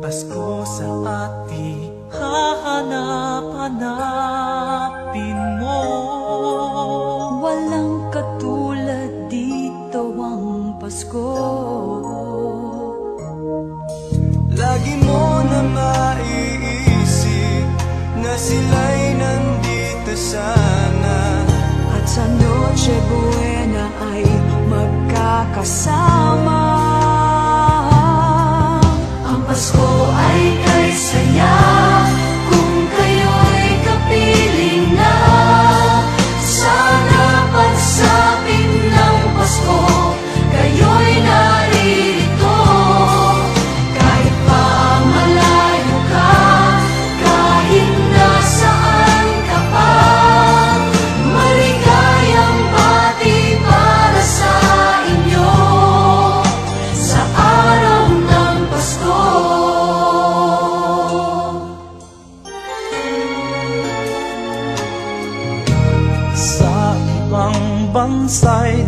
Pasko sa ating hahanap-hanapin mo. Walang katulad dito ang Pasko. Lagi mo na maiisip na sila'y nandito sana, At sa Noche Buena ay magkakasama. Ang Pasko ay kay saya kung kayo'y kapiling na. Sana pagsapit ng Pasko, kayo'y naririto. Kahit pa malayo ka, kahit nasaan ka pa, maligayang bati para sa inyo sa araw ng Pasko. sa ibang bansa'y